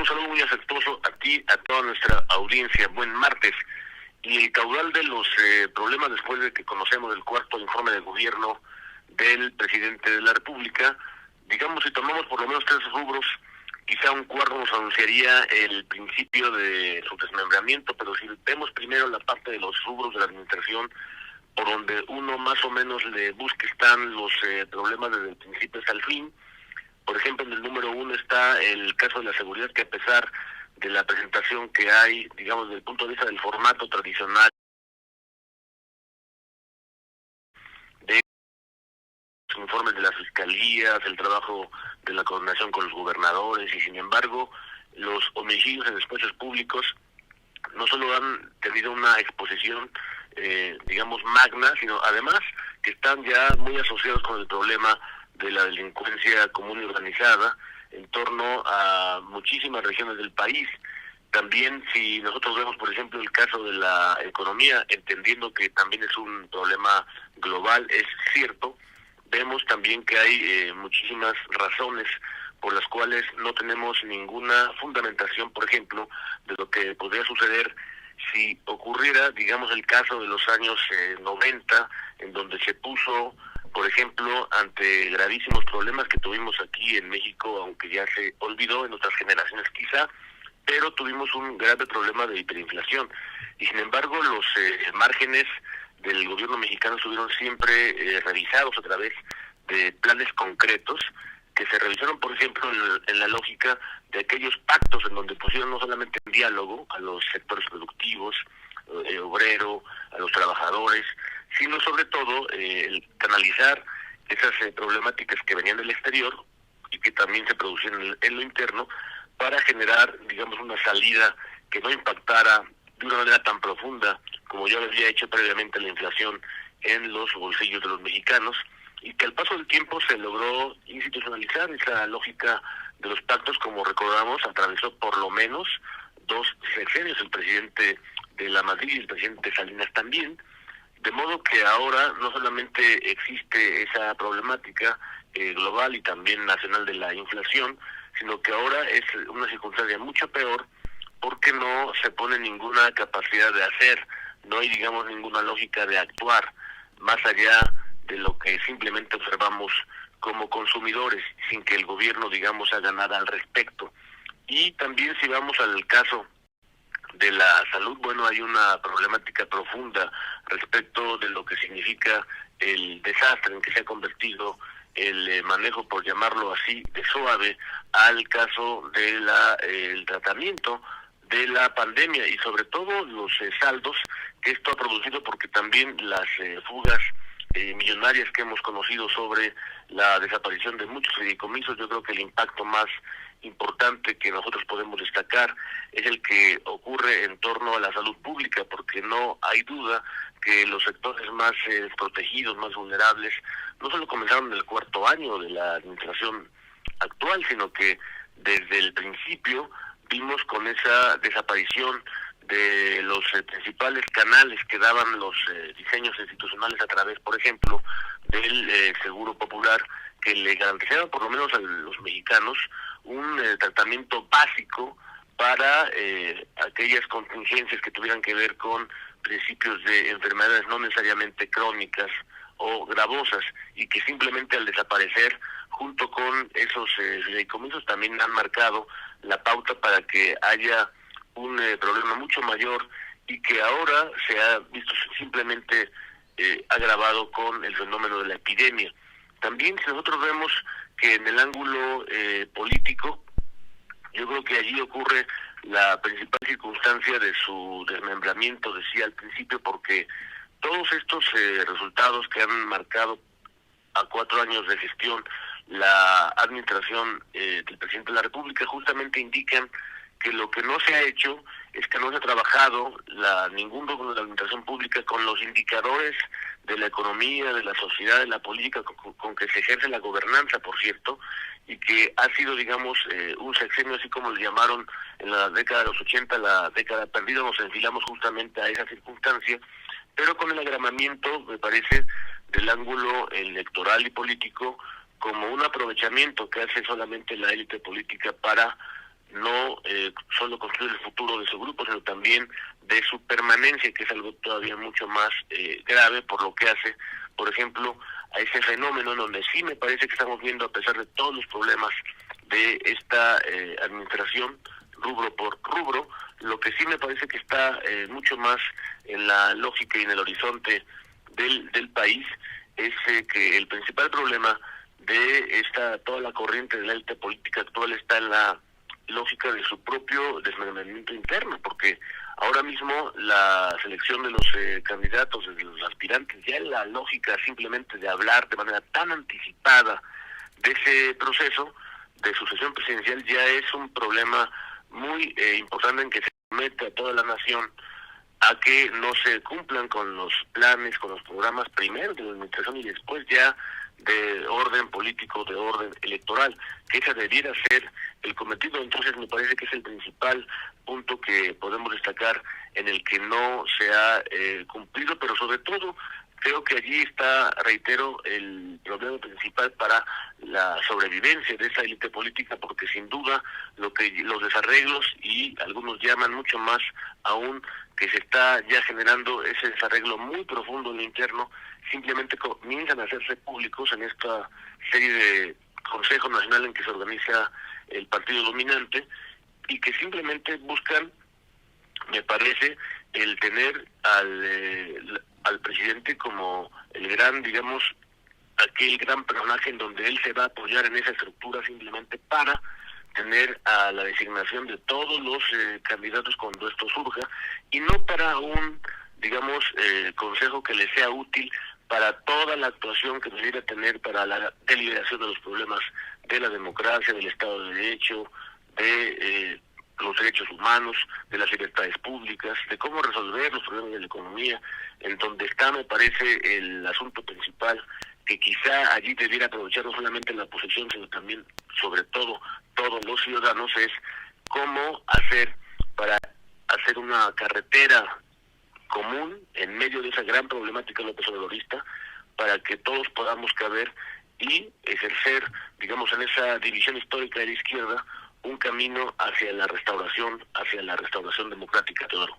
saludo muy afectuoso a ti, a toda nuestra audiencia. Buen martes. Y el caudal de los problemas después de que conocemos el cuarto informe de gobierno del presidente de la República, digamos, si tomamos por lo menos tres rubros, quizá un cuarto nos anunciaría el principio de su desmembramiento, pero si vemos primero la parte de los rubros de la administración, por donde uno más o menos le busca están los problemas desde el principio hasta el fin. Por ejemplo, en el número uno está el caso de la seguridad, que a pesar de la presentación que hay, digamos, desde el punto de vista del formato tradicional de los informes de las fiscalías, el trabajo de la coordinación con los gobernadores, y sin embargo, los homicidios en espacios públicos no solo han tenido una exposición, digamos, magna, sino además que están ya muy asociados con el problema de la delincuencia común y organizada en torno a muchísimas regiones del país. También, si nosotros vemos, por ejemplo, el caso de la economía, entendiendo que también es un problema global, es cierto, vemos también que hay muchísimas razones por las cuales no tenemos ninguna fundamentación, por ejemplo, de lo que podría suceder si ocurriera, digamos, el caso de los años 90, en donde se puso, por ejemplo, ante gravísimos problemas que tuvimos aquí en México, aunque ya se olvidó en otras generaciones quizá, pero tuvimos un grave problema de hiperinflación. Y sin embargo, los márgenes del gobierno mexicano estuvieron siempre revisados a través de planes concretos, que se revisaron, por ejemplo, en la lógica de aquellos pactos en donde pusieron no solamente en diálogo a los sectores productivos, obrero, a los trabajadores, sino sobre todo el canalizar esas problemáticas que venían del exterior y que también se producían en lo interno, para generar, digamos, una salida que no impactara de una manera tan profunda como ya lo había hecho previamente la inflación en los bolsillos de los mexicanos, y que al paso del tiempo se logró institucionalizar esa lógica de los pactos. Como recordamos, atravesó por lo menos 2 sexenios el presidente de la Madrid y el presidente Salinas también, de modo que ahora no solamente existe esa problemática global y también nacional de la inflación, sino que ahora es una circunstancia mucho peor, porque no se pone ninguna capacidad de hacer, no hay, digamos, ninguna lógica de actuar más allá de lo que simplemente observamos como consumidores, sin que el gobierno, digamos, haga nada al respecto. Y también, si vamos al caso de la salud, bueno, hay una problemática profunda respecto de lo que significa el desastre en que se ha convertido el manejo, por llamarlo así, de suave, al caso de el tratamiento de la pandemia, y sobre todo los saldos que esto ha producido, porque también las fugas millonarias que hemos conocido sobre la desaparición de muchos fideicomisos. Yo creo que el impacto más importante que nosotros podemos destacar es el que ocurre en torno a la salud pública, porque no hay duda que los sectores más desprotegidos, más vulnerables, no solo comenzaron en el cuarto año de la administración actual, sino que desde el principio vimos con esa desaparición de los principales canales que daban los diseños institucionales a través, por ejemplo, del Seguro Popular, que le garantizaban por lo menos a los mexicanos un tratamiento básico para aquellas contingencias que tuvieran que ver con principios de enfermedades no necesariamente crónicas o gravosas, y que simplemente al desaparecer, junto con esos fideicomisos, también han marcado la pauta para que haya un problema mucho mayor, y que ahora se ha visto simplemente agravado con el fenómeno de la epidemia. También, si nosotros vemos que en el ángulo político, yo creo que allí ocurre la principal circunstancia de su desmembramiento, decía al principio, porque todos estos resultados que han marcado a 4 años de gestión la administración del presidente de la República justamente indican que lo que no se ha hecho es que no se ha trabajado ningún rubro de la administración pública con los indicadores de la economía, de la sociedad, de la política, con que se ejerce la gobernanza, por cierto, y que ha sido, digamos, un sexenio, así como le llamaron en la década de los 80, la década perdida. Nos enfilamos justamente a esa circunstancia, pero con el agravamiento, me parece, del ángulo electoral y político, como un aprovechamiento que hace solamente la élite política para no solo construir el futuro de su grupo, sino también de su permanencia, que es algo todavía mucho más grave, por lo que hace, por ejemplo, a ese fenómeno en donde sí me parece que estamos viendo, a pesar de todos los problemas de esta administración, rubro por rubro, lo que sí me parece que está mucho más en la lógica y en el horizonte del país es que el principal problema de toda la corriente de la élite política actual está en la lógica de su propio desmembramiento interno, porque ahora mismo la selección de los candidatos, de los aspirantes, ya en la lógica simplemente de hablar de manera tan anticipada de ese proceso de sucesión presidencial ya es un problema muy importante, en que se mete a toda la nación a que no se cumplan con los planes, con los programas, primero de la administración y después ya de orden político, de orden electoral, que esa debiera ser el cometido. Entonces me parece que es el principal punto que podemos destacar en el que no se ha cumplido, pero sobre todo creo que allí está, reitero, el problema principal para la sobrevivencia de esa élite política, porque sin duda los desarreglos, y algunos llaman mucho más aún, que se está ya generando ese desarreglo muy profundo en lo interno, simplemente comienzan a hacerse públicos en esta serie de Consejo Nacional en que se organiza el partido dominante, y que simplemente buscan, me parece, el tener al presidente como el gran, digamos, aquel gran personaje en donde él se va a apoyar en esa estructura simplemente para tener a la designación de todos los candidatos cuando esto surja, y no para un, digamos, consejo que le sea útil para toda la actuación que debiera tener para la deliberación de los problemas de la democracia, del Estado de Derecho, de los derechos humanos, de las libertades públicas, de cómo resolver los problemas de la economía, en donde está, me parece, el asunto principal, que quizá allí debiera aprovechar no solamente la oposición, sino también, sobre todo, todos los ciudadanos, es cómo hacer para hacer una carretera común en medio de esa gran problemática lópez obradorista, para que todos podamos caber y ejercer, digamos, en esa división histórica de la izquierda, un camino hacia la restauración democrática, Teodoro.